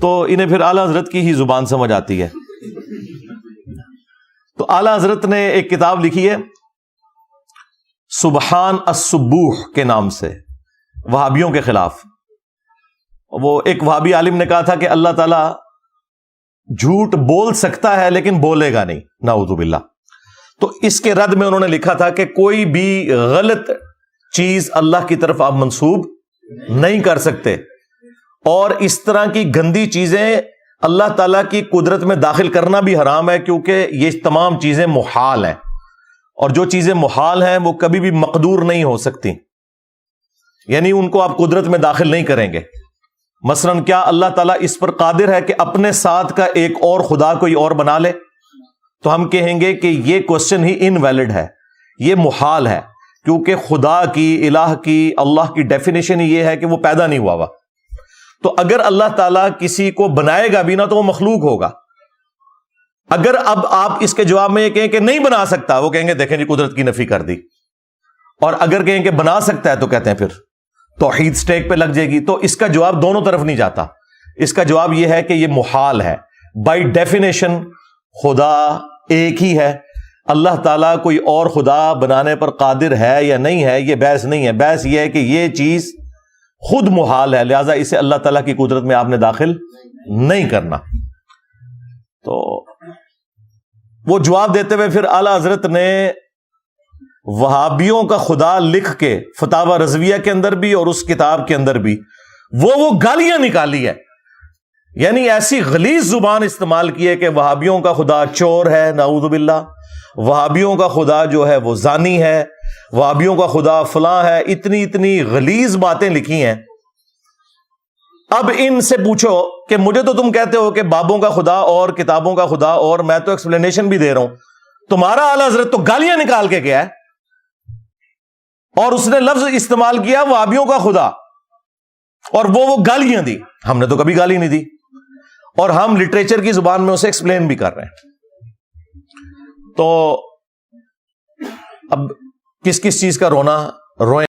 تو انہیں پھر اعلیٰ حضرت کی ہی زبان سمجھ آتی ہے. تو اعلیٰ حضرت نے ایک کتاب لکھی ہے سبحان السبوح کے نام سے، وہابیوں کے خلاف. وہ ایک وہابی عالم نے کہا تھا کہ اللہ تعالی جھوٹ بول سکتا ہے لیکن بولے گا نہیں، نعوذ باللہ. تو اس کے رد میں انہوں نے لکھا تھا کہ کوئی بھی غلط چیز اللہ کی طرف آپ منسوب نہیں کر سکتے، اور اس طرح کی گندی چیزیں اللہ تعالیٰ کی قدرت میں داخل کرنا بھی حرام ہے، کیونکہ یہ تمام چیزیں محال ہیں، اور جو چیزیں محال ہیں وہ کبھی بھی مقدور نہیں ہو سکتی، یعنی ان کو آپ قدرت میں داخل نہیں کریں گے. مثلاً کیا اللہ تعالیٰ اس پر قادر ہے کہ اپنے ساتھ کا ایک اور خدا کوئی اور بنا لے؟ تو ہم کہیں گے کہ یہ کوشچن ہی انویلڈ ہے، یہ محال ہے، کیونکہ خدا کی، الہ کی، اللہ کی ڈیفینیشن ہی یہ ہے کہ وہ پیدا نہیں ہوا ہوا. تو اگر اللہ تعالیٰ کسی کو بنائے گا بھی نہ تو وہ مخلوق ہوگا. اگر اب آپ اس کے جواب میں یہ کہیں کہ نہیں بنا سکتا، وہ کہیں گے دیکھیں جی قدرت کی نفی کر دی. اور اگر کہیں کہ بنا سکتا ہے تو کہتے ہیں پھر توحید سٹیک پہ لگ جائے گی. تو اس کا جواب دونوں طرف نہیں جاتا. اس کا جواب یہ ہے کہ یہ محال ہے. بائی ڈیفینیشن خدا ایک ہی ہے. اللہ تعالیٰ کوئی اور خدا بنانے پر قادر ہے یا نہیں ہے، یہ بحث نہیں ہے. بحث یہ ہے کہ یہ چیز خود محال ہے، لہذا اسے اللہ تعالیٰ کی قدرت میں آپ نے داخل نہیں کرنا. تو وہ جواب دیتے ہوئے پھر اعلیٰ حضرت نے وہابیوں کا خدا لکھ کے فتاوی رضویہ کے اندر بھی اور اس کتاب کے اندر بھی وہ گالیاں نکالی ہے. یعنی ایسی غلیظ زبان استعمال کی ہے کہ وہابیوں کا خدا چور ہے، نعوذ باللہ، وہابیوں کا خدا جو ہے وہ زانی ہے، وہابیوں کا خدا فلاں ہے. اتنی غلیظ باتیں لکھی ہیں. اب ان سے پوچھو کہ مجھے تو تم کہتے ہو کہ بابوں کا خدا اور کتابوں کا خدا، اور میں تو ایکسپلینیشن بھی دے رہا ہوں، تمہارا اعلیٰ حضرت تو گالیاں نکال کے گیا ہے، اور اس نے لفظ استعمال کیا وہابیوں کا خدا، اور وہ گالیاں دی. ہم نے تو کبھی گالی نہیں دی، اور ہم لٹریچر کی زبان میں اسے ایکسپلین بھی کر رہے ہیں. تو اب کس چیز کا رونا روئیں.